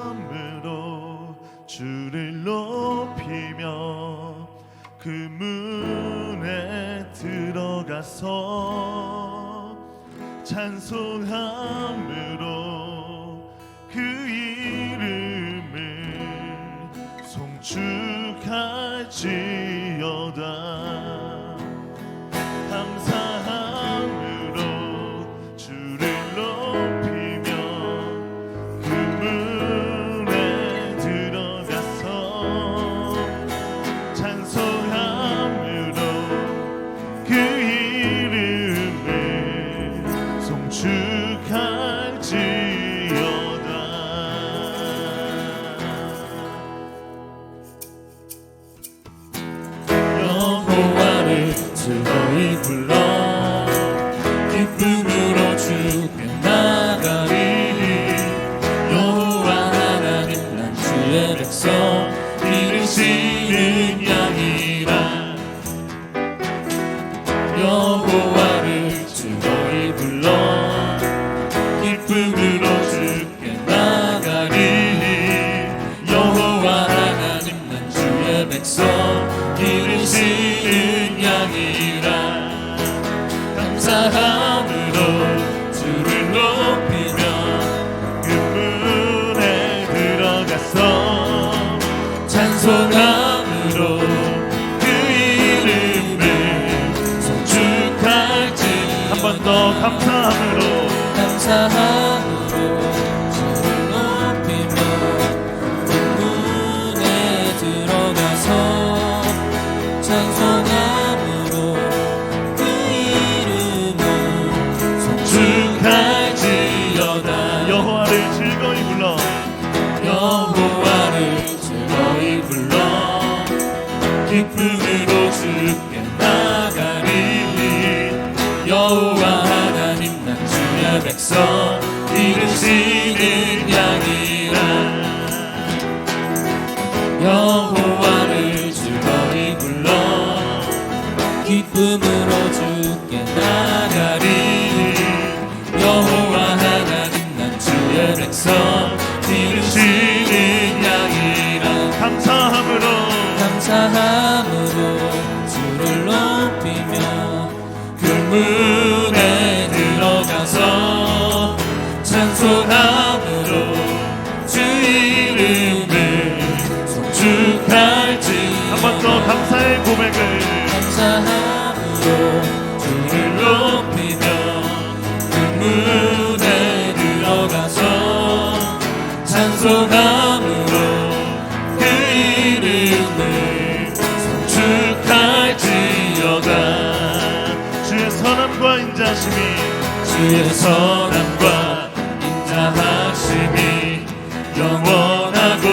감사함으로 주를 높이며 그 문에 들어가서 찬송함으로 그 이름을 송축할지어다. 감사함으로 주를 높이며 그 문에 들어가서 찬송함으로 그 이름을 송축할지어다. 여호와를 즐거이 불러 기쁨으로 주께 나가리. 여호와 하나님 난 주의 백성 기르시는 양이라. 여호와를 즐거이 불러 기쁨으로 주께 나가리. 여호와 하나님 난 주의 백성 기르시는 양이라. 감사함으로 주를 높이며 그 문에 들어가서 찬송함으로 그 이름을 송축할지. 한 번 더 감사함으로 주를 높이며 그 문에 들어가서 찬송함으로 그 이름을 송축할지어다. 여호와를 즐거이 불러 여호와를 즐거이 불러 기쁨으로 주께 나가리. 여호와 하나님 난 주의 백성 기르시는 양이라. 여호와를 즐거이 불러 기쁨으로 주께 나가리. 여호와 하나님 난 주의 백성 기르시는 양이라. 감사함으로 주를 높이며 그 문에 들어가서 찬송함으로 주 이름을 송축할지. 한 번 더 감사의 고백을. 감사함으로 주를 높이며 그 문에 들어가서 찬송함으로 그 이름을 송축할지어다. 주의 선함과 인자하심이 주의 선함과 인자하심이 영원하고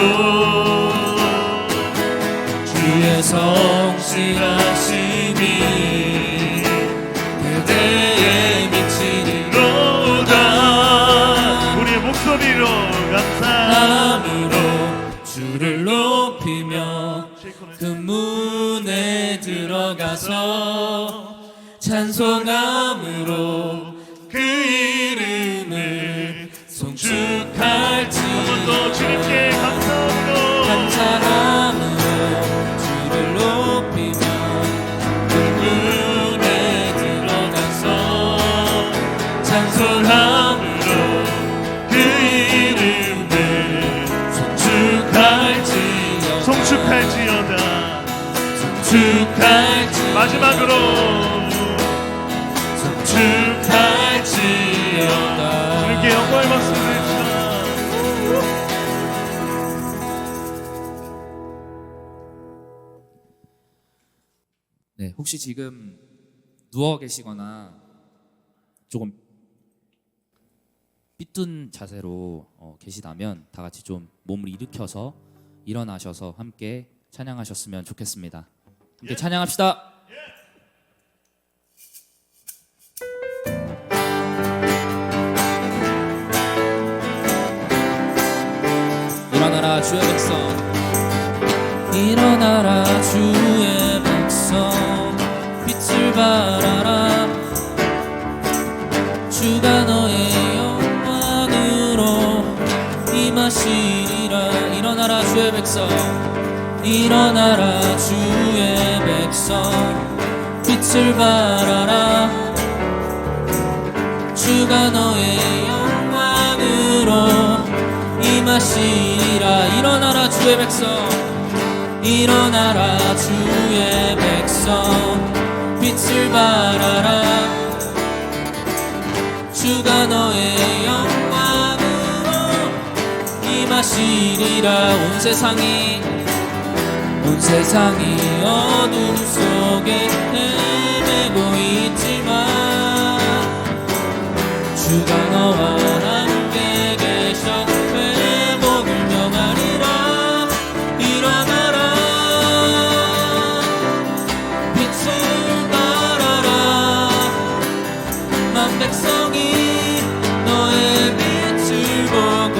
주의 성실하심이 그대의 미치리로다. 우리의 목소리로 감사함으로 주를 높이며 그 문에 들어가서 찬송함으로 그 이름을 송축할지. 한 번 더 주님께 감사함으로 주를 높이며 그 문에 들어가서 찬송함으로 그 이름을 송축할지어다. 마지막으로 송축할지어다. 주님께 영광의 박수 드립시다. 네, 혹시 지금 누워 계시거나 조금 삐뚤은 자세로 계시다면 다 같이 좀 몸을 일으켜서 일어나셔서 함께 찬양하셨으면 좋겠습니다. 함께 찬양합시다. 일어나라 주의 백성, 일어나라 주의 백성, 빛을 발하라. 주가 너의 영광으로 주의 백성 일어나라 주의 백성 빛을 발하라 주가 너의 영광으로 임하시리라 일어나라 주의 백성 일어나라 주의 백성 빛을 발하라 주가 너의 영광으로 임하시리라 온 세상이 어둠 속에 헤매고 있지만 주가 너와 함께 계셔 회복을 명하리라 일어나라 빛을 발하라 만 백성이 너의 빛을 보고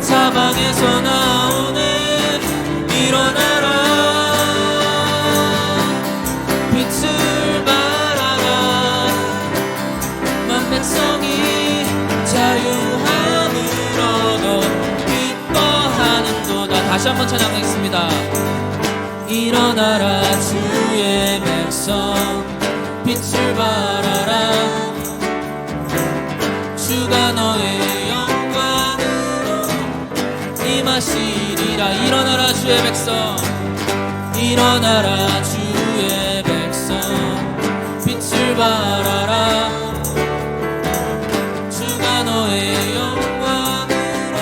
사방에서 나오네 일어나라 빛을 발하라 만 백성이 자유함을 얻어 기뻐하는도다 다시 한번 찬양하겠습니다 일어나라 주의 백성 빛을 발하라 주가 너의 영광으로 임하시리라 일어나라 주의 백성 일어나라 주의 백성 빛을 발하라 주가 너의 영광으로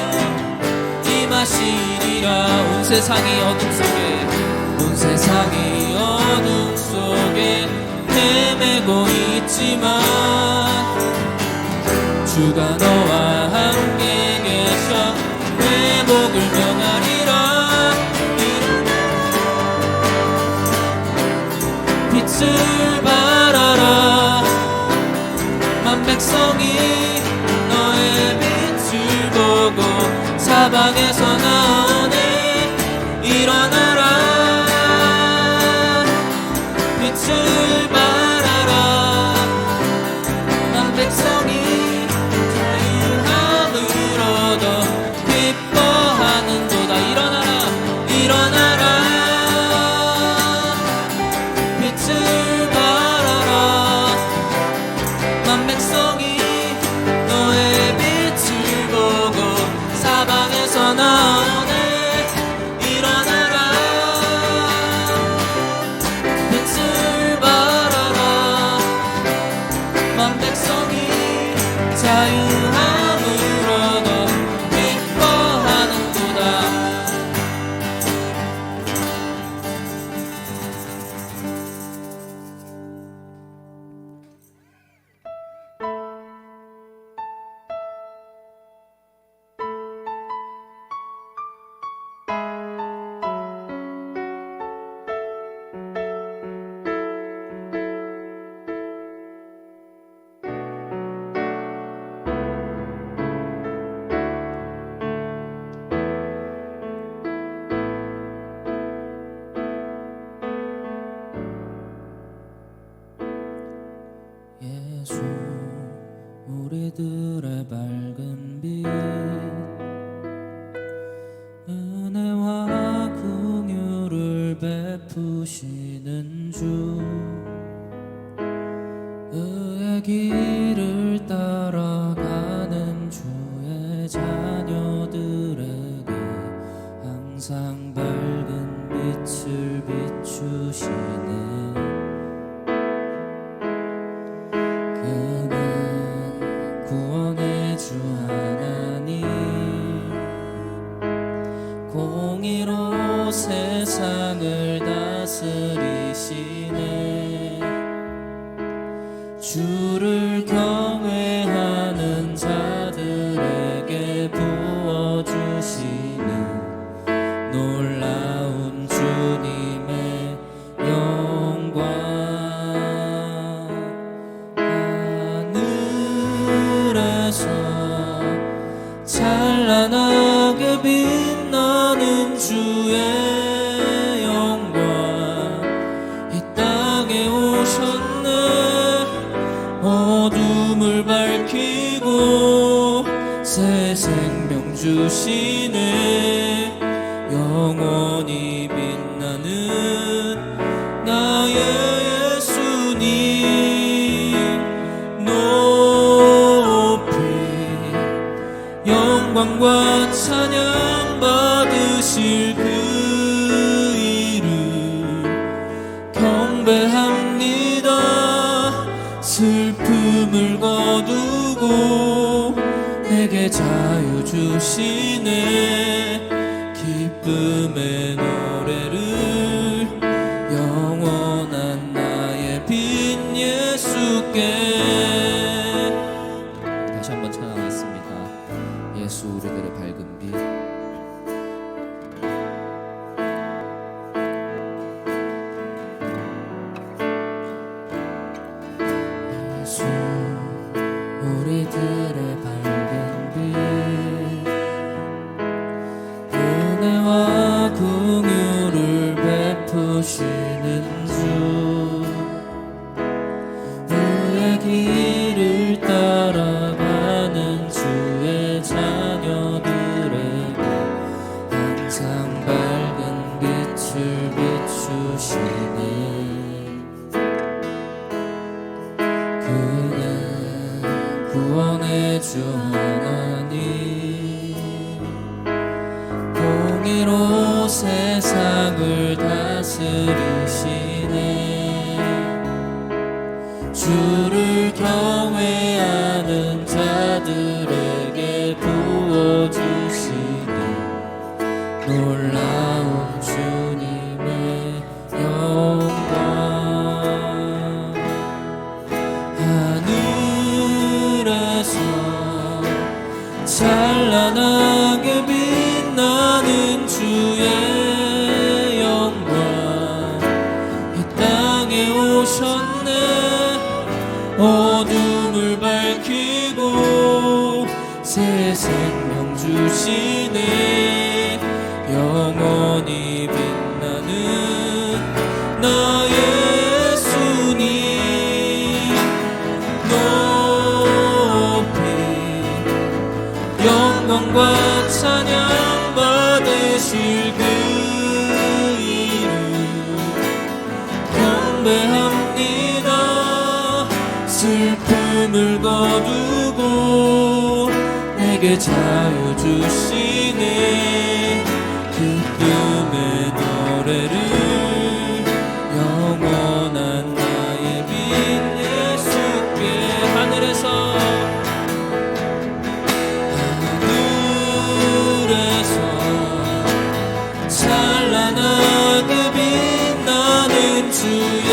임하시리라 온 세상이 어둠 속에 헤매고 있지만 주가 너와 함께 계셔 회복을 명하리라 빛을 발하라 만 백성이 너의 빛을 보고 사방에서 나오네 일어나라 빛을 발하라 만 백성이 자유함을 얻어 기뻐하는도다 일어나라 빛을 발하라 만 백성이 너의 빛을 보고 사방에서 나오네 일어나라 빛을 발하라 만 백성이 자유함을 얻어 기뻐하는도다 예수 우리들의 밝은 빛 은혜와 긍휼을 베푸시는 주 의의 길을 따라가는 주의 자녀들에게 항상 밝은 빛을 비추시네 구원의 주 하나님 공의로 세상을 다스리시네 주를 경외하는 자들에게 부어주시는 놀라운 주님의 영광 찬란하게 빛나는 주의 영광 이 땅에 오셨네 어둠을 밝히고 새 생명 주시네 영원히 빛나는 나의 예수님 높이 영광과 찬양 받으실 그 이름 경배합니다. 슬픔을 거두고 내게 자유 주시네. 기쁨의 노래를 영원한 나의 빈 예수께. 다시 한번 찬양하겠습니다. 예수 우리들의 밝은 빛. 예수 우리들의 밝은 빛 은혜와 긍휼을 베푸시는 주 의의 길을 따라가는 주의 자녀들에게 항상 밝은 빛을 비추시네. 그는 구원의 주 하나님 공의로 세상을 다스리시네. 주를 경외하는 자들에게 부어주시는 놀라운 주님의 영광. 하늘에서 찬란하게 빛나는 주의 영광 이 땅에 오셨네. 어둠을 밝히고 새 생명 주시네. 영원히 빛나는 나의 예수님 높이 영광과 찬양 받으실 그 이름 경배합니다. 슬픔을 거두고 내게 자유 주시네. 기쁨의 노래를 영원한 나의 빈 예수께. 하늘에서 찬란하게 빛나는 주의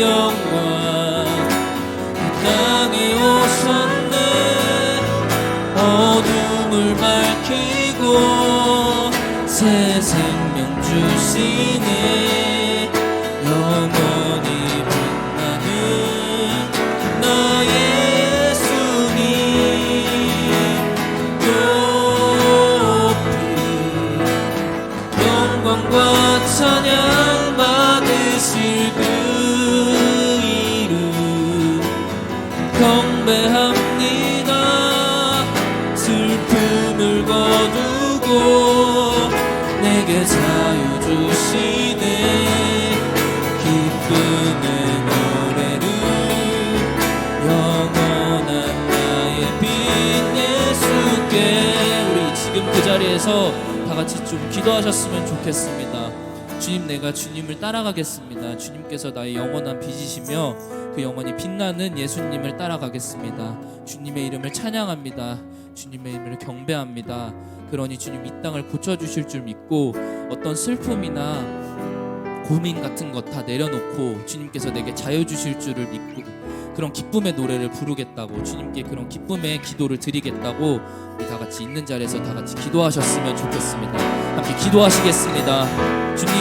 영광 이 땅에 오셨네. 어둠을 밝히고 새 생명 주시네. 영원히 빛나는 나의 예수님 높이 영광과 찬양 받으실 그 이름 경배합니다. 슬픔을 거두고 내게 자유 주시네. 기쁨의 노래를 영원한 나의 빈 예수께. 우리 지금 그 자리에서 다 같이 좀 기도하셨으면 좋겠습니다. 주님, 내가 주님을 따라가겠습니다. 주님께서 나의 영원한 빛이시며 그 영원히 빛나는 예수님을 따라가겠습니다. 주님의 이름을 찬양합니다. 주님의 이름을 경배합니다. 그러니 주님 이 땅을 고쳐주실 줄 믿고 어떤 슬픔이나 고민 같은 것 다 내려놓고 주님께서 내게 자유 주실 줄을 믿고 그런 기쁨의 노래를 부르겠다고, 주님께 그런 기쁨의 기도를 드리겠다고 우리 다 같이 있는 자리에서 다 같이 기도하셨으면 좋겠습니다. 함께 기도하시겠습니다. 주님,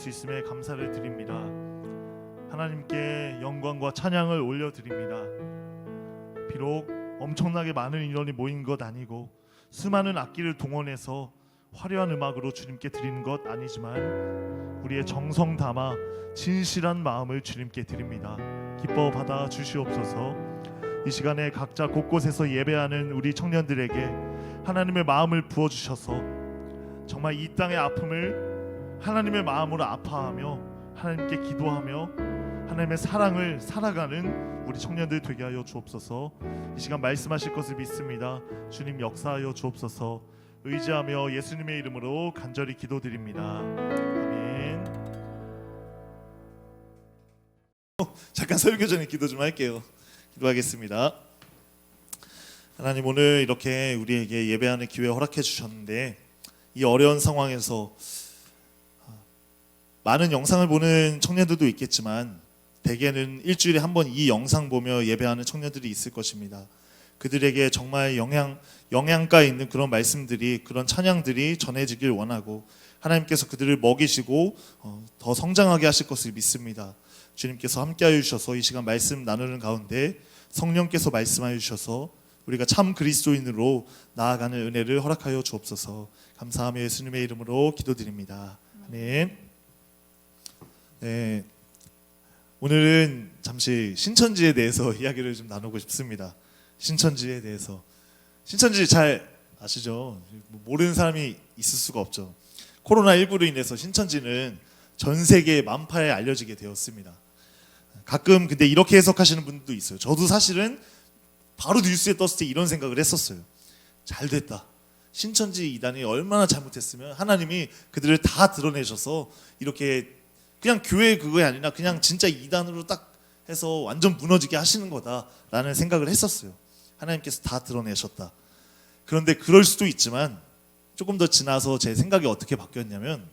수 있음에 감사를 드립니다. 하나님께 영광과 찬양을 올려드립니다. 비록 엄청나게 많은 인원이 모인 것 아니고 수많은 악기를 동원해서 화려한 음악으로 주님께 드리는 것 아니지만 우리의 정성 담아 진실한 마음을 주님께 드립니다. 기뻐 받아 주시옵소서. 이 시간에 각자 곳곳에서 예배하는 우리 청년들에게 하나님의 마음을 부어주셔서 정말 이 땅의 아픔을 하나님의 마음으로 아파하며 하나님께 기도하며 하나님의 사랑을 살아가는 우리 청년들 되게 하여 주옵소서. 이 시간 말씀하실 것을 믿습니다. 주님 역사하여 주옵소서. 의지하며 예수님의 이름으로 간절히 기도드립니다. 아멘. 잠깐 설교 전에 기도 좀 할게요. 기도하겠습니다. 하나님, 오늘 이렇게 우리에게 예배하는 기회 허락해 주셨는데 이 어려운 상황에서 많은 영상을 보는 청년들도 있겠지만 대개는 일주일에 한 번 이 영상 보며 예배하는 청년들이 있을 것입니다. 그들에게 정말 영양가 있는 그런 말씀들이, 그런 찬양들이 전해지길 원하고 하나님께서 그들을 먹이시고 더 성장하게 하실 것을 믿습니다. 주님께서 함께하여 주셔서 이 시간 말씀 나누는 가운데 성령께서 말씀하여 주셔서 우리가 참 그리스도인으로 나아가는 은혜를 허락하여 주옵소서. 감사하며 예수님의 이름으로 기도드립니다. 아멘. 네, 오늘은 잠시 신천지에 대해서 이야기를 좀 나누고 싶습니다. 신천지에 대해서. 신천지 잘 아시죠? 모르는 사람이 있을 수가 없죠. 코로나19로 인해서 신천지는 전 세계 만파에 알려지게 되었습니다. 가끔 근데 이렇게 해석하시는 분들도 있어요. 저도 사실은 바로 뉴스에 떴을 때 이런 생각을 했었어요. 잘 됐다. 신천지 이단이 얼마나 잘못했으면 하나님이 그들을 다 드러내셔서 이렇게 그냥 교회 그거이 아니라 그냥 진짜 이단으로 딱 해서 완전 무너지게 하시는 거다라는 생각을 했었어요. 하나님께서 다 드러내셨다. 그런데 그럴 수도 있지만 조금 더 지나서 제 생각이 어떻게 바뀌었냐면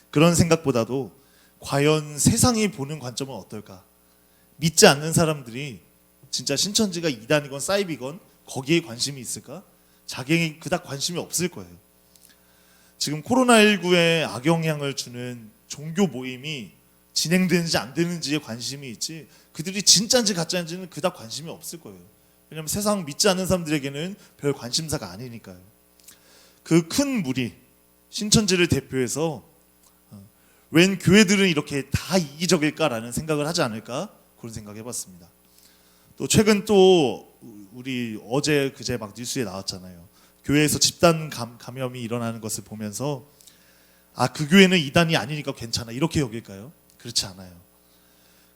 그런 생각보다도 과연 세상이 보는 관점은 어떨까? 믿지 않는 사람들이 진짜 신천지가 이단이건 사이비건 거기에 관심이 있을까? 자기에게 그닥 관심이 없을 거예요. 지금 코로나19에 악영향을 주는 종교 모임이 진행되는지 안 되는지에 관심이 있지 그들이 진짜인지 가짜인지는 그닥 관심이 없을 거예요. 왜냐하면 세상 믿지 않는 사람들에게는 별 관심사가 아니니까요. 그 큰 무리 신천지를 대표해서 웬 교회들은 이렇게 다 이기적일까라는 생각을 하지 않을까 그런 생각 해봤습니다. 또 최근 또 우리 어제 그제 막 뉴스에 나왔잖아요. 교회에서 집단 감염이 일어나는 것을 보면서 그 교회는 이단이 아니니까 괜찮아 이렇게 여길까요? 그렇지 않아요.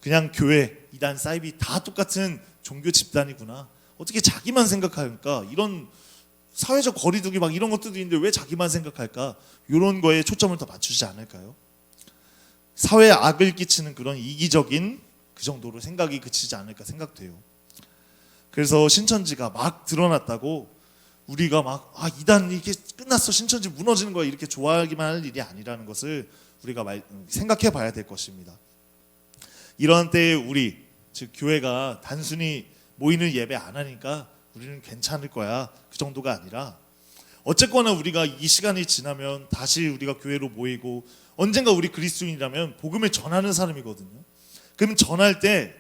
그냥 교회, 이단, 사이비 다 똑같은 종교 집단이구나. 어떻게 자기만 생각할까? 이런 사회적 거리두기 막 이런 것들도 있는데 왜 자기만 생각할까? 이런 거에 초점을 더 맞추지 않을까요? 사회에 악을 끼치는 그런 이기적인 그 정도로 생각이 그치지 않을까 생각돼요. 그래서 신천지가 막 드러났다고 우리가 막 이단 이게 끝났어 신천지 무너지는 거야 이렇게 좋아하기만 할 일이 아니라는 것을 우리가 생각해 봐야 될 것입니다. 이런 때에 우리 즉 교회가 단순히 모이는 예배 안 하니까 우리는 괜찮을 거야 그 정도가 아니라 어쨌거나 우리가 이 시간이 지나면 다시 우리가 교회로 모이고 언젠가 우리 그리스도인이라면 복음을 전하는 사람이거든요. 그럼 전할 때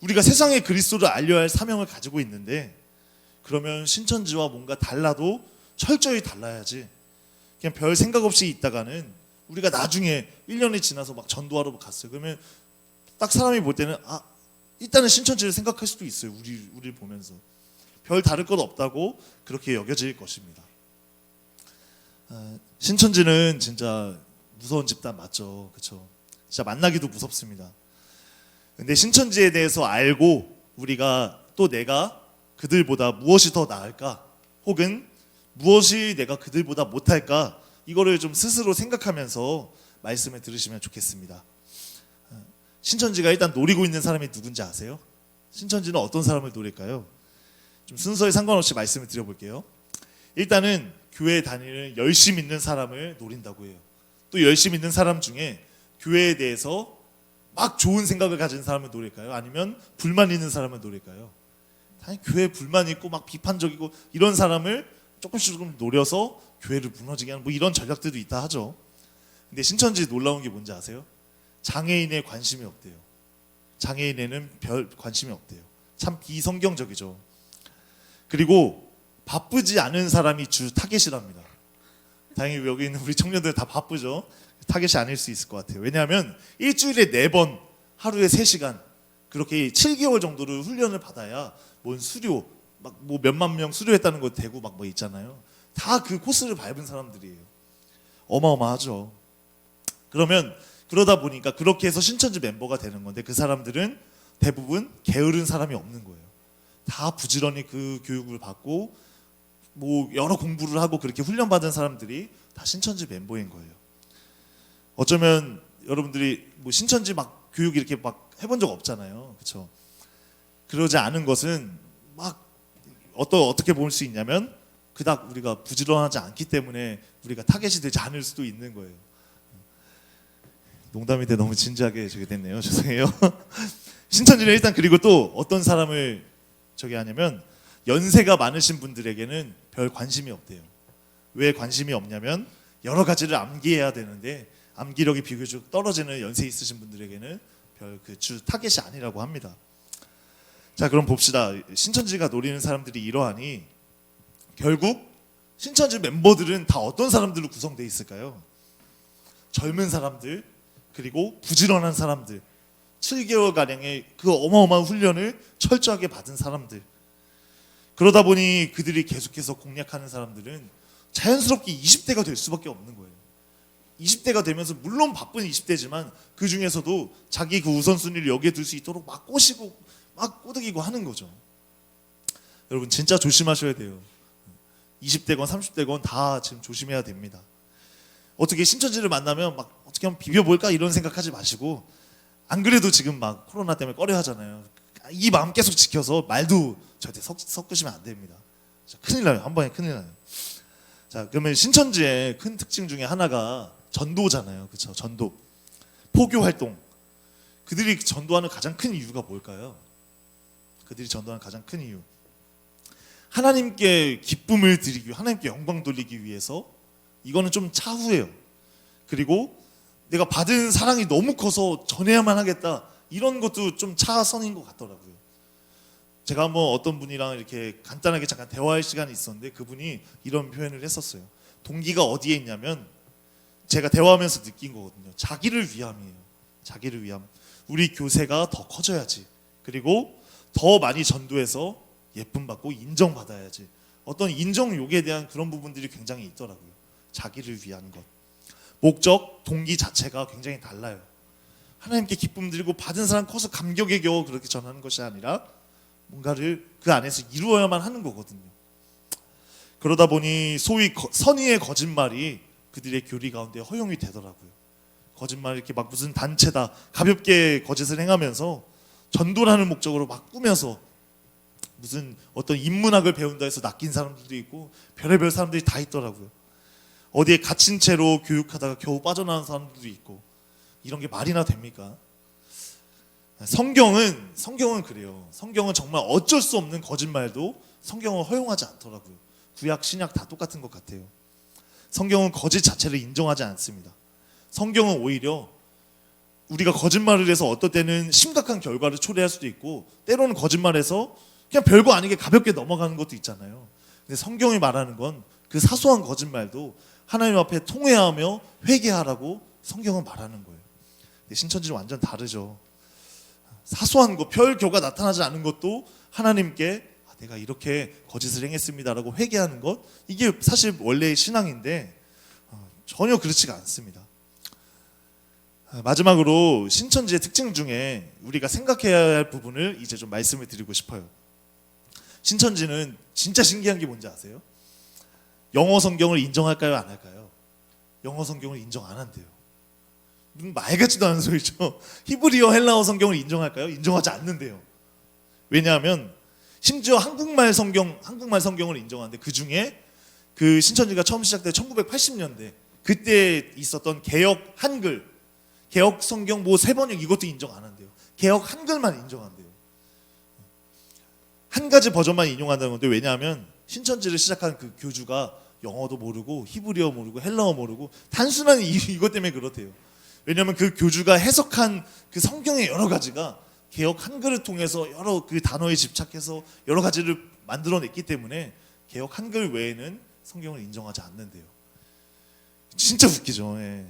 우리가 세상에 그리스도를 알려야 할 사명을 가지고 있는데 그러면 신천지와 뭔가 달라도 철저히 달라야지 그냥 별 생각 없이 있다가는 우리가 나중에 1년이 지나서 막 전도하러 갔어요. 그러면 딱 사람이 볼 때는 일단은 신천지를 생각할 수도 있어요. 우리를 보면서 별 다를 것 없다고 그렇게 여겨질 것입니다. 신천지는 진짜 무서운 집단 맞죠, 그렇죠? 진짜 만나기도 무섭습니다. 근데 신천지에 대해서 알고 우리가 또 내가 그들보다 무엇이 더 나을까? 혹은 무엇이 내가 그들보다 못할까? 이거를 좀 스스로 생각하면서 말씀을 들으시면 좋겠습니다. 신천지가 일단 노리고 있는 사람이 누군지 아세요? 신천지는 어떤 사람을 노릴까요? 좀 순서에 상관없이 말씀을 드려볼게요. 일단은 교회 다니는 열심히 있는 사람을 노린다고 해요. 또 열심히 있는 사람 중에 교회에 대해서 막 좋은 생각을 가진 사람을 노릴까요? 아니면 불만 있는 사람을 노릴까요? 당연히 교회에 불만 있고 막 비판적이고 이런 사람을 조금씩 조금 노려서 교회를 무너지게 하는 뭐 이런 전략들도 있다 하죠. 근데 신천지 놀라운 게 뭔지 아세요? 장애인에 관심이 없대요. 장애인에는 별 관심이 없대요. 참 비성경적이죠. 그리고 바쁘지 않은 사람이 주 타겟이랍니다. 다행히 여기 있는 우리 청년들 다 바쁘죠. 타겟이 아닐 수 있을 것 같아요. 왜냐하면 일주일에 4번 하루에 3시간 그렇게 7개월 정도를 훈련을 받아야 뭔 수료 막 뭐 몇만 명 수료했다는 거 대고 막 뭐 있잖아요. 다 그 코스를 밟은 사람들이에요. 어마어마하죠. 그러다 보니까 그렇게 해서 신천지 멤버가 되는 건데 그 사람들은 대부분 게으른 사람이 없는 거예요. 다 부지런히 그 교육을 받고 뭐 여러 공부를 하고 그렇게 훈련받은 사람들이 다 신천지 멤버인 거예요. 어쩌면 여러분들이 뭐 신천지 막 교육 이렇게 막 해본 적 없잖아요. 그렇죠? 그러지 않은 것은 막 어떻게 볼 수 있냐면 그닥 우리가 부지런하지 않기 때문에 우리가 타겟이 되지 않을 수도 있는 거예요. 농담인데 너무 진지하게 저게 됐네요. 죄송해요. 신천지는 일단 그리고 또 어떤 사람을 저기 하냐면 연세가 많으신 분들에게는 별 관심이 없대요. 왜 관심이 없냐면 여러 가지를 암기해야 되는데 암기력이 비교적 떨어지는 연세 있으신 분들에게는 별 그 주 타겟이 아니라고 합니다. 자, 그럼 봅시다. 신천지가 노리는 사람들이 이러하니 결국 신천지 멤버들은 다 어떤 사람들로 구성되어 있을까요? 젊은 사람들, 그리고 부지런한 사람들, 7개월가량의 그 어마어마한 훈련을 철저하게 받은 사람들. 그러다 보니 그들이 계속해서 공략하는 사람들은 자연스럽게 20대가 될 수밖에 없는 거예요. 20대가 되면서 물론 바쁜 20대지만 그 중에서도 자기 그 우선순위를 여기에 둘 수 있도록 막 꼬시고 막 꼬드기고 하는 거죠. 여러분 진짜 조심하셔야 돼요. 20대건 30대건 다 지금 조심해야 됩니다. 어떻게 신천지를 만나면 막 어떻게 하면 비벼볼까 이런 생각하지 마시고, 안 그래도 지금 막 코로나 때문에 꺼려 하잖아요. 이 마음 계속 지켜서 말도 절대 섞으시면 안 됩니다. 큰일 나요. 한 번에 큰일 나요. 자, 그러면 신천지의 큰 특징 중에 하나가 전도잖아요. 그렇죠? 전도. 포교 활동. 그들이 전도하는 가장 큰 이유가 뭘까요? 그들이 전도하는 가장 큰 이유. 하나님께 기쁨을 드리기, 하나님께 영광 돌리기 위해서. 이거는 좀 차후예요. 그리고 내가 받은 사랑이 너무 커서 전해야만 하겠다. 이런 것도 좀 차선인 것 같더라고요. 제가 한번 어떤 분이랑 이렇게 간단하게 잠깐 대화할 시간이 있었는데 그분이 이런 표현을 했었어요. 동기가 어디에 있냐면 제가 대화하면서 느낀 거거든요. 자기를 위함이에요. 자기를 위함. 우리 교세가 더 커져야지. 그리고 더 많이 전도해서 예쁨 받고 인정받아야지. 어떤 인정 요구에 대한 그런 부분들이 굉장히 있더라고요. 자기를 위한 것. 목적, 동기 자체가 굉장히 달라요. 하나님께 기쁨 드리고 받은 사람 커서 감격에 겨워 그렇게 전하는 것이 아니라 뭔가를 그 안에서 이루어야만 하는 거거든요. 그러다 보니 소위 선의의 거짓말이 그들의 교리 가운데 허용이 되더라고요. 거짓말 이렇게 막 무슨 단체다 가볍게 거짓을 행하면서 전도라는 목적으로 막 꾸며서 무슨 어떤 인문학을 배운다 해서 낚인 사람들도 있고 별의별 사람들이 다 있더라고요. 어디에 갇힌 채로 교육하다가 겨우 빠져나온 사람들도 있고, 이런 게 말이나 됩니까? 성경은 그래요. 성경은 정말 어쩔 수 없는 거짓말도 성경은 허용하지 않더라고요. 구약 신약 다 똑같은 것 같아요. 성경은 거짓 자체를 인정하지 않습니다. 성경은 오히려 우리가 거짓말을 해서 어떨 때는 심각한 결과를 초래할 수도 있고, 때로는 거짓말해서 그냥 별거 아니게 가볍게 넘어가는 것도 있잖아요. 근데 성경이 말하는 건 그 사소한 거짓말도 하나님 앞에 통회하며 회개하라고 성경은 말하는 거예요. 근데 신천지는 완전 다르죠. 사소한 거, 별 교가 나타나지 않은 것도 하나님께 내가 이렇게 거짓을 행했습니다라고 회개하는 것, 이게 사실 원래의 신앙인데 전혀 그렇지가 않습니다. 마지막으로 신천지의 특징 중에 우리가 생각해야 할 부분을 이제 좀 말씀을 드리고 싶어요. 신천지는 진짜 신기한 게 뭔지 아세요? 영어 성경을 인정할까요? 안 할까요? 영어 성경을 인정 안 한대요. 말 같지도 않은 소리죠. 히브리어 헬라어 성경을 인정할까요? 인정하지 않는데요. 왜냐하면 심지어 한국말 성경을 인정하는데 그 중에 그 신천지가 처음 시작된 1980년대 그때 있었던 개역 한글, 개역 성경 뭐 세번역 이것도 인정 안 한대요. 개역 한글만 인정한대요. 한 가지 버전만 인용한다는 건데, 왜냐하면 신천지를 시작한 그 교주가 영어도 모르고 히브리어 모르고 헬라어 모르고 단순한 이것 때문에 그렇대요. 왜냐하면 그 교주가 해석한 그 성경의 여러 가지가 개역 한글을 통해서 여러 그 단어에 집착해서 여러 가지를 만들어냈기 때문에 개역 한글 외에는 성경을 인정하지 않는데요. 진짜 웃기죠. 예.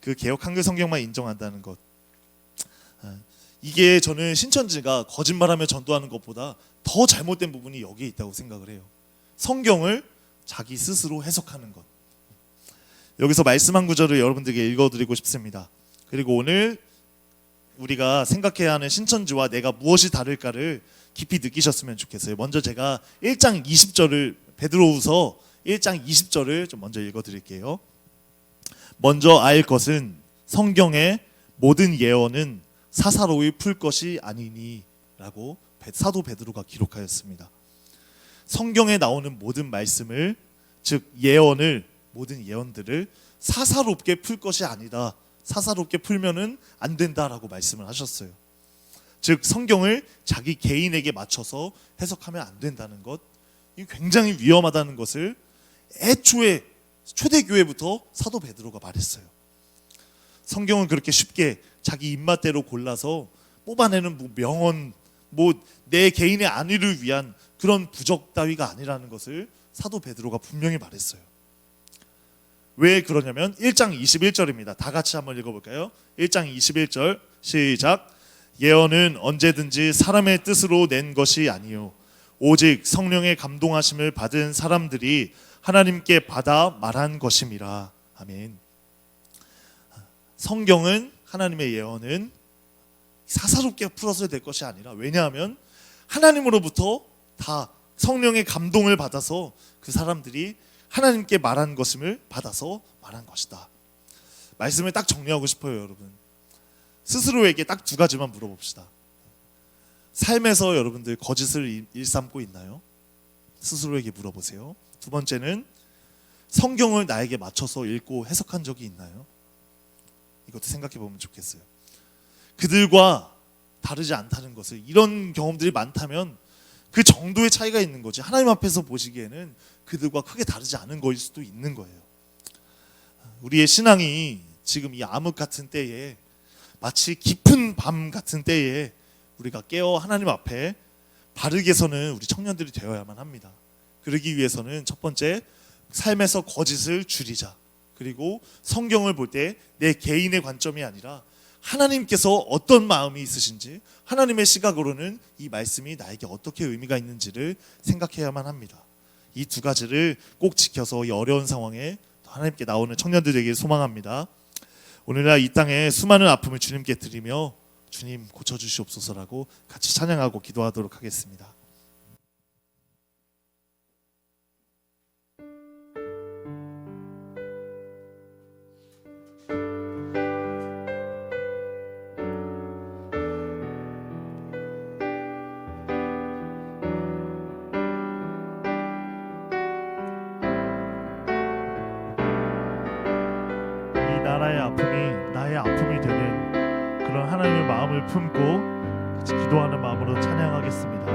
그 개역 한글 성경만 인정한다는 것. 이게 저는 신천지가 거짓말하며 전도하는 것보다 더 잘못된 부분이 여기에 있다고 생각을 해요. 성경을 자기 스스로 해석하는 것. 여기서 말씀 한 구절을 여러분들에게 읽어드리고 싶습니다. 그리고 오늘 우리가 생각해야 하는 신천지와 내가 무엇이 다를까를 깊이 느끼셨으면 좋겠어요. 먼저 제가 1장 20절을 베드로후서 1장 20절을 좀 먼저 읽어드릴게요. 먼저 알 것은 성경의 모든 예언은 사사로이 풀 것이 아니니 라고 사도 베드로가 기록하였습니다. 성경에 나오는 모든 말씀을, 즉 예언을, 모든 예언들을 사사롭게 풀 것이 아니다. 사사롭게 풀면은 안 된다라고 말씀을 하셨어요. 즉 성경을 자기 개인에게 맞춰서 해석하면 안 된다는 것, 이 굉장히 위험하다는 것을 애초에 초대교회부터 사도 베드로가 말했어요. 성경은 그렇게 쉽게 자기 입맛대로 골라서 뽑아내는 뭐 명언, 뭐 내 개인의 안위를 위한 그런 부적 따위가 아니라는 것을 사도 베드로가 분명히 말했어요. 왜 그러냐면 1장 21절입니다. 다 같이 한번 읽어볼까요? 1장 21절 시작. 예언은 언제든지 사람의 뜻으로 낸 것이 아니요 오직 성령의 감동하심을 받은 사람들이 하나님께 받아 말한 것임이라. 아멘. 성경은, 하나님의 예언은 사사롭게 풀어서 될 것이 아니라, 왜냐하면 하나님으로부터 다 성령의 감동을 받아서 그 사람들이 하나님께 말한 것임을 받아서 말한 것이다. 말씀을 딱 정리하고 싶어요, 여러분. 스스로에게 딱 두 가지만 물어봅시다. 삶에서 여러분들 거짓을 일삼고 있나요? 스스로에게 물어보세요. 두 번째는 성경을 나에게 맞춰서 읽고 해석한 적이 있나요? 이것도 생각해 보면 좋겠어요. 그들과 다르지 않다는 것을, 이런 경험들이 많다면 그 정도의 차이가 있는 거지, 하나님 앞에서 보시기에는 그들과 크게 다르지 않은 거일 수도 있는 거예요. 우리의 신앙이 지금 이 암흑 같은 때에, 마치 깊은 밤 같은 때에 우리가 깨어 하나님 앞에 바르게 서는 우리 청년들이 되어야만 합니다. 그러기 위해서는 첫 번째, 삶에서 거짓을 줄이자. 그리고 성경을 볼 때 내 개인의 관점이 아니라 하나님께서 어떤 마음이 있으신지, 하나님의 시각으로는 이 말씀이 나에게 어떻게 의미가 있는지를 생각해야만 합니다. 이 두 가지를 꼭 지켜서 이 어려운 상황에 하나님께 나오는 청년들 되길 소망합니다. 오늘날 이 땅에 수많은 아픔을 주님께 드리며 주님 고쳐주시옵소서라고 같이 찬양하고 기도하도록 하겠습니다. 나라의 아픔이 나의 아픔이 되는 그런 하나님의 마음을 품고 같이 기도하는 마음으로 찬양하겠습니다.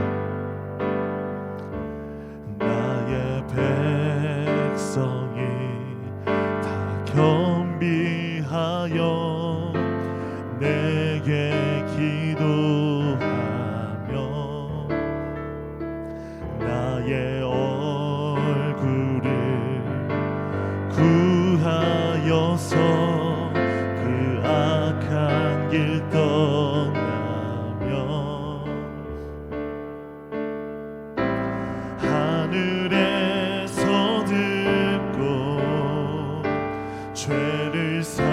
나의 백성이 다 겸비하여 내게 기도하며 나의 얼굴을 구하여서 그 악한 길 떠나며 하늘에서 듣고 죄를 사하여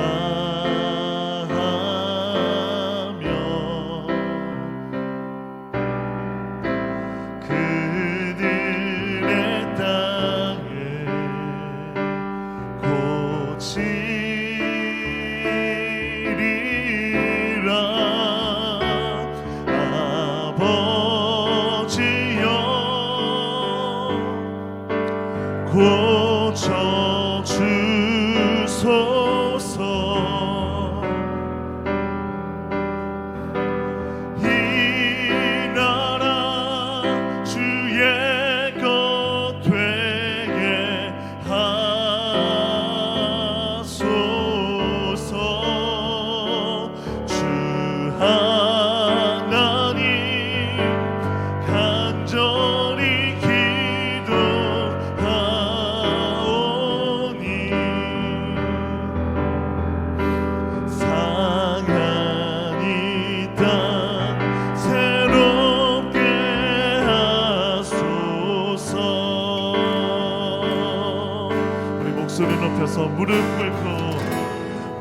높여서 무릎 꿇고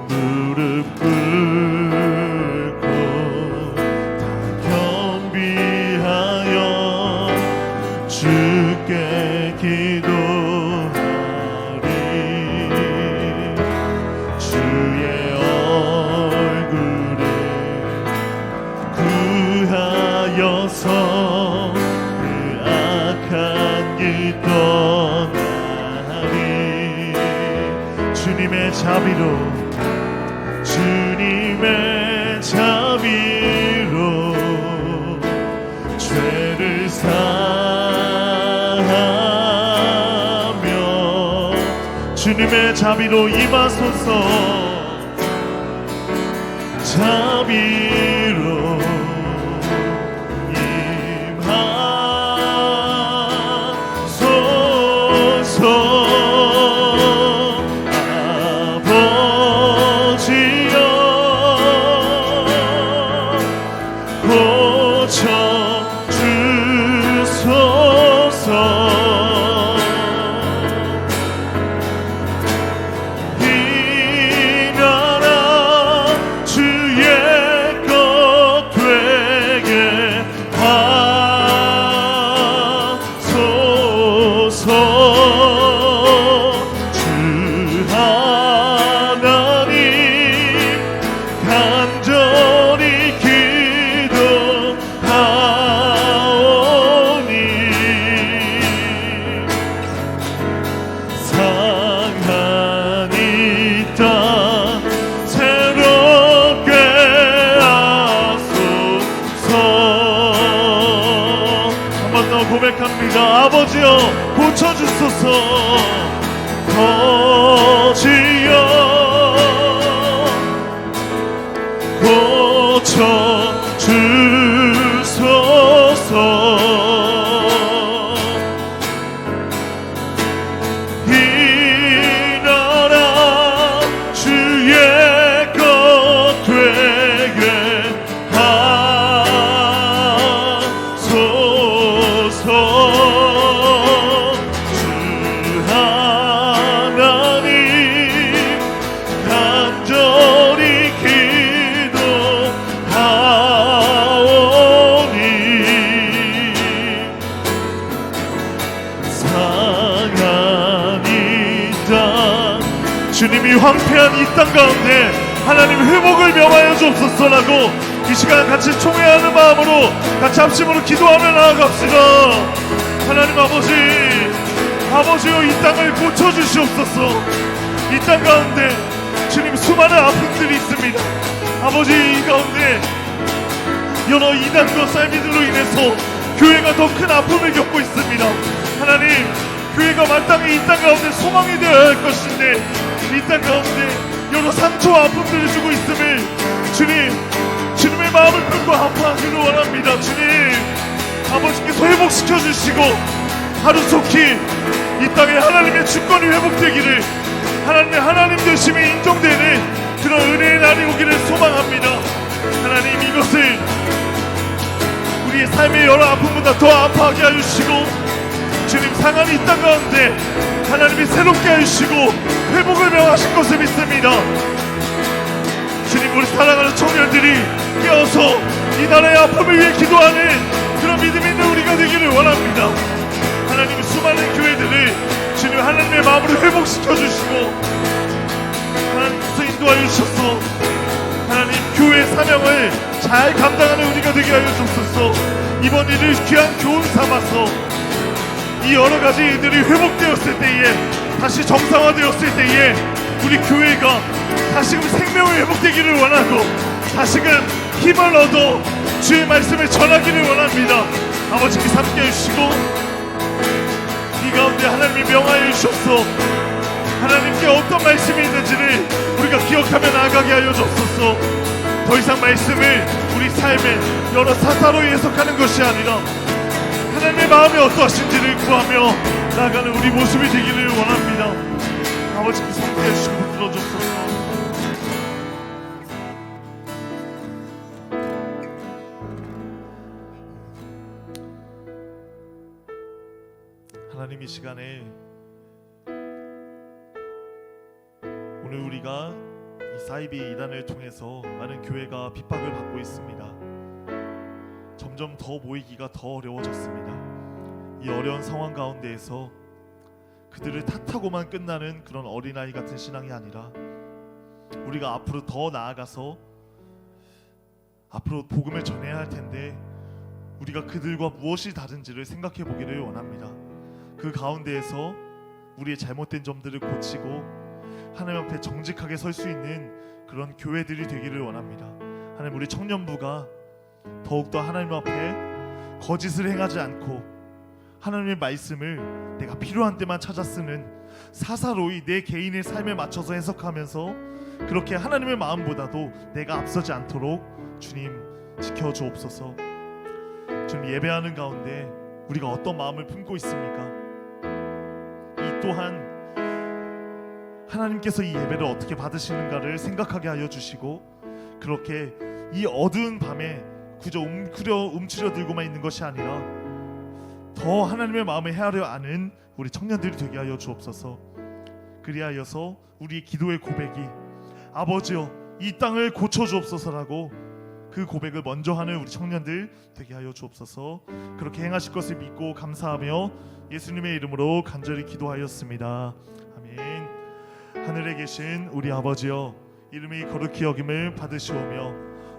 다 겸비하여 주께 기도하리. 주의 얼굴을 구하여서 그 악한 길 떠나리. 주님의 자비로 죄를 사하며 주님의 자비로 임하소서. 자비로 임하소서. 아버지여 고쳐주소서. 이 나라 주의 것 되게 하소서. 주 하나님 간절히 기도하오니 상한 이 땅 새롭게 하소서. 한 번 더 고백합니다. 아버지여 고쳐주소서. 거지여 고쳐주소서. 이 나라 주의 것 되게 하소서. 주 하나님 간절히 기도하오니 상한 이 땅 주님이 황폐한 이 땅 가운데 하나님 회복을 명하여 주옵소서라고 이 시간 같이 총회하는 마음으로 같이 합심으로 기도하며 나아갑시다. 하나님 아버지여 이 땅을 고쳐주시옵소서. 이 땅 가운데 주님 수많은 아픔들이 있습니다. 아버지 이 가운데 여러 이단과 쌀미들로 인해서 교회가 더 큰 아픔을 겪고 있습니다. 하나님 교회가 마땅히 이 땅 가운데 소망이 되어야 할 것인데 이 땅 가운데 여러 상처와 아픔들을 주고 있음을 주님의 마음을 품고 아파하기를 원합니다. 주님 아버지께서 회복시켜 주시고 하루속히 이 땅에 하나님의 주권이 회복되기를 하나님 되심이 인정되는 그런 은혜의 날이 오기를 소망합니다. 하나님 이것을 우리의 삶의 여러 아픔보다 더 아파하게 하시고 주님 상한 이 땅 가운데 하나님이 새롭게 하시고 회복을 명하신 것을 믿습니다. 주님 우리 사랑하는 청년들이 깨어서 이 나라의 아픔을 위해 기도하는 그런 믿음 있는 우리가 되기를 원합니다. 하나님 수많은 교회들을 주님 하나님의 마음으로 회복시켜 주시고 하나님께서 인도하여 주셔서 하나님 교회 사명을 잘 감당하는 우리가 되게 하여 주옵소서. 이번 일을 귀한 교훈 삼아서 이 여러 가지 일들이 회복되었을 때에 다시 정상화되었을 때에 우리 교회가 다시금 생명이 회복되기를 원하고 다시금 힘을 얻어 주의 말씀을 전하기를 원합니다. 아버지께서 함께 해주시고 이 가운데 하나님이 명하여 주셔서 하나님께 어떤 말씀이 있는지를 우리가 기억하며 나아가게 하여 주옵소서. 더 이상 말씀을 우리 삶의 여러 사사로 해석하는 것이 아니라 하나님의 마음이 어떠하신지를 구하며 나아가는 우리 모습이 되기를 원합니다. 아버지께서 함께 해주시고 들어주옵소서. 하나님 이 시간에 우리가 이 사이비 이단을 통해서 많은 교회가 핍박을 받고 있습니다. 점점 더 모이기가 더 어려워졌습니다. 이 어려운 상황 가운데에서 그들을 탓하고만 끝나는 그런 어린아이 같은 신앙이 아니라 우리가 앞으로 더 나아가서 앞으로 복음을 전해야 할 텐데 우리가 그들과 무엇이 다른지를 생각해 보기를 원합니다. 그 가운데에서 우리의 잘못된 점들을 고치고 하나님 앞에 정직하게 설 수 있는 그런 교회들이 되기를 원합니다. 하나님, 우리 청년부가 더욱더 하나님 앞에 거짓을 행하지 않고 하나님의 말씀을 내가 필요한 때만 찾아 쓰는 사사로이 내 개인의 삶에 맞춰서 해석하면서 그렇게 하나님의 마음보다도 내가 앞서지 않도록 주님 지켜주옵소서. 주님, 예배하는 가운데 우리가 어떤 마음을 품고 있습니까? 이 또한 하나님께서 이 예배를 어떻게 받으시는가를 생각하게 하여 주시고 그렇게 이 어두운 밤에 그저 움츠려들고만 있는 것이 아니라 더 하나님의 마음을 헤아려 아는 우리 청년들이 되게 하여 주옵소서. 그리하여서 우리의 기도의 고백이 아버지여 이 땅을 고쳐주옵소서라고 그 고백을 먼저 하는 우리 청년들 되게 하여 주옵소서. 그렇게 행하실 것을 믿고 감사하며 예수님의 이름으로 간절히 기도하였습니다. 아멘. 하늘에 계신 우리 아버지여, 이름이 거룩히 여김을 받으시오며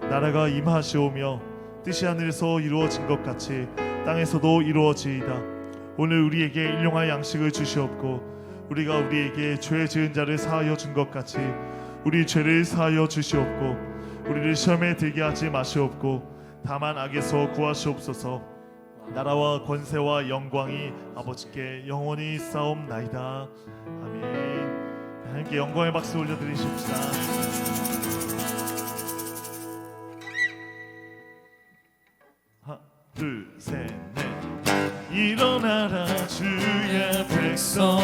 나라가 임하시오며 뜻이 하늘에서 이루어진 것 같이 땅에서도 이루어지이다. 오늘 우리에게 일용할 양식을 주시옵고 우리가 우리에게 죄 지은 자를 사하여 준 것 같이 우리 죄를 사하여 주시옵고 우리를 시험에 들게 하지 마시옵고 다만 악에서 구하시옵소서. 나라와 권세와 영광이 아버지께 영원히 있사옵나이다. 아멘. 하나님께 영광의 박수 올려드리십시다. 하나 둘 셋 넷. 일어나라 주의 백성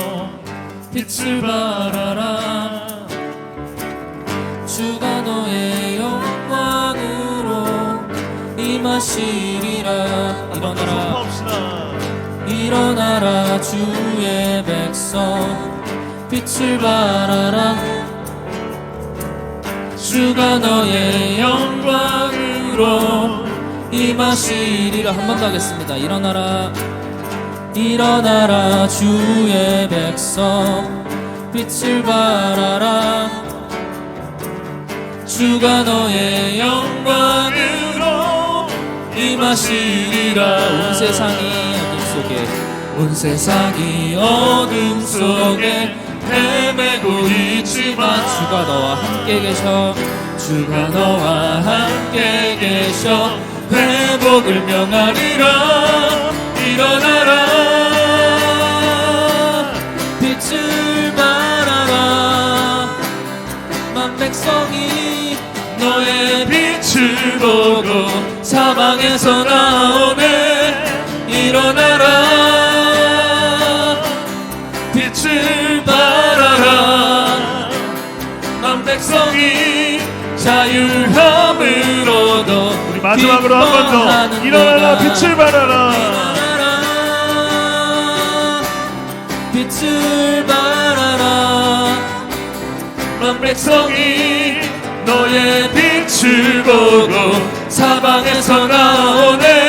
빛을 발하라. 주가 너의 영광으로 임하시리라. 일어나라, 일어나라 주의 백성 빛을 발하라. 주가 너의 영광으로 임하시리라. 한 번 더 하겠습니다. 일어나라, 일어나라 주의 백성 빛을 발하라. 주가 너의 영광으로 임하시리라. 온 세상이 어둠 속에 헤매고 있지만 주가 너와 함께 계셔. 주가 너와 함께 계셔. 회복을 명하리라. 일어나라, 빛을 발하라. 만 백성이 너의 빛을 보고 사방에서 나오네. 일어나라, 빛을 발하라. 만 백성이 자유함을 얻어. 우리 마지막으로 한 번 더 일어나라, 빛을 발하라. 일어나라, 빛을 발하라. 만 백성이 너의 빛을 보고 사방에서 나오네.